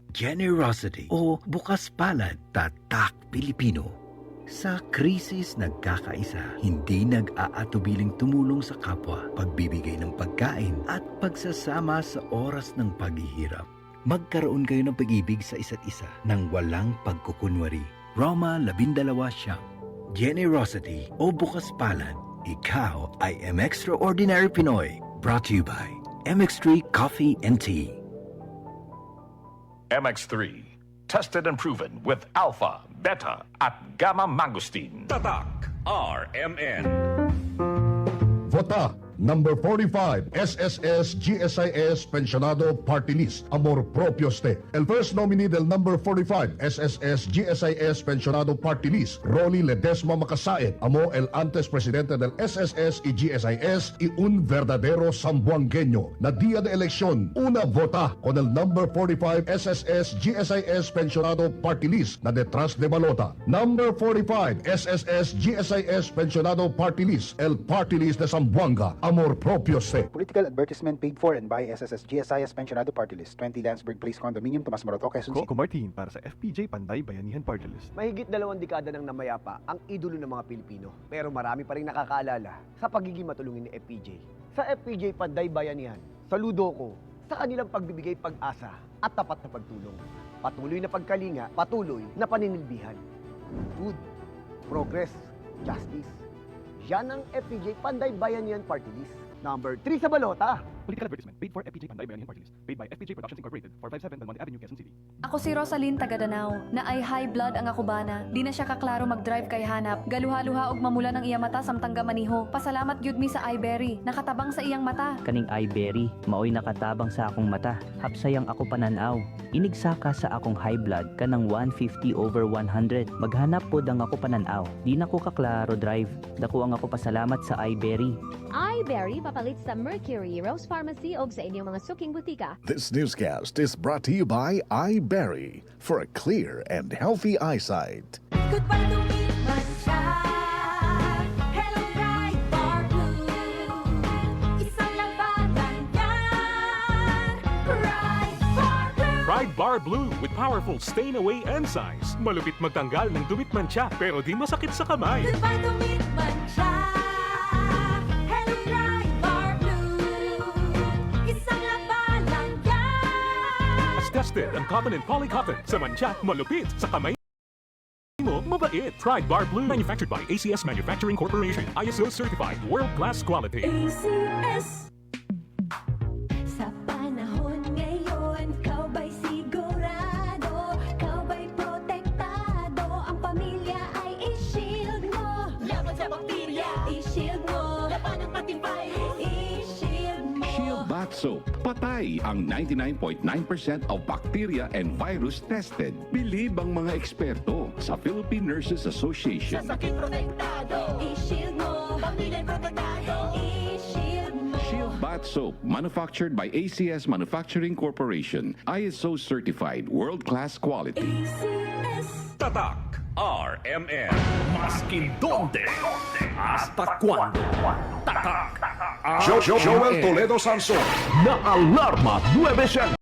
Generosity o bukas palad, tatak Pilipino. Sa krisis nagkakaisa, hindi nag-aatubiling tumulong sa kapwa, pagbibigay ng pagkain at pagsasama sa oras ng paghihirap. Magkaroon kayo ng pag-ibig sa isa't isa nang walang pagkukunwari. Roma 12:9. Generosity o bukas palad, ikaw ay Extraordinary Pinoy. Brought to you by MX3 Coffee and Tea. MX3, tested and proven with alpha, beta, at gamma mangosteen. Tatak RMN. Vota number 45 SSS GSIS Pensionado Party List Amor Propio Ste. El first nominee del number 45 SSS GSIS Pensionado Party List Ronnie Ledesma Macasaet amo el antes presidente del SSS y GSIS y un verdadero sambuangueño na día de elección una vota con el number 45 SSS GSIS Pensionado Party List na detrás de balota. Number 45 SSS GSIS Pensionado Party List el Party List de Zamboanga Amor Propio Se. Political advertisement paid for and by SSS GSIS Pensionado Party List, 20 Landsberg Place Condominium, Tomas Morato, Quezon City. Coco Martin para sa FPJ Panday Bayanihan Party List. Mahigit 2 dekada nang namayapa ang idolo ng mga Pilipino. Pero marami pa rin nakakaalala sa pagiging matulungin ni FPJ. Sa FPJ Panday Bayanihan, saludo ko sa kanilang pagbibigay pag-asa at tapat na pagtulong. Patuloy na pagkalinga, patuloy na paninilbihan. Food, progress, justice. Yan ang FPJ Panday Bayanihan Party List. Number 3 sa balota. Political advertisement paid for FPJ Panday Bayanihan Party List. Paid by FPJ Productions Incorporated, 457 Belmonte Avenue, Quezon City. Ako si Rosaline Tagadanao, na ay high blood ang akubana. Di na siya kaklaro mag-drive kay hanap. Galuha-luha og mamula ng iya mata samtang gamaniho. Pasalamat gyud mi sa iBerry, nakatabang sa iyang mata. Kaning iBerry, maoy nakatabang sa akong mata. Hapsayang ako pananaw. Inigsaka sa akong high blood kanang 150/100. Maghanap pod ang ako pananaw. Di na ko kaklaro drive. Dako ang ako pasalamat sa iBerry. iBerry papalit sa Mercury Rose Pharmacy o sa inyong mga suking butika. This newscast is brought to you by iBerry for a clear and healthy eyesight. Goodbye to me, my child. Hello, Pride Bar Blue. Isang labanan yan. Pride Bar Blue. Pride Bar Blue with powerful stain-away enzymes. Malupit magtanggal ng dumit mancha pero di masakit sa kamay. Goodbye to me, my child. Hello, Pride Bar Blue. Isang labanan yan. As tested ang cotton and polycotton. Sa mancha, malupit. Sa kamay mo, mabait. Pride Bar Blue. Manufactured by ACS Manufacturing Corporation. ISO certified. World-class quality. ACS. Sa panahon ngayon, kau ba'y sigurado? Kau ba'y protektado? Ang pamilya ay i-shield mo. Laban sa bakterya, i-shield mo. Laban ng matibay, i-shield mo. Shield Bath Soap. Patay ang 99.9% of bacteria and virus tested. Believe ang mga eksperto sa Philippine Nurses Association. Sa sakit protektado, i-shield mo. Pamilya protektado, i-shield mo. Shield Bath Soap, manufactured by ACS Manufacturing Corporation. ISO certified, world-class quality. ACS. Tatak RMN. Maskin donde, hasta cuando. Tatak Joel Toledo Sanson. na Alarma 97.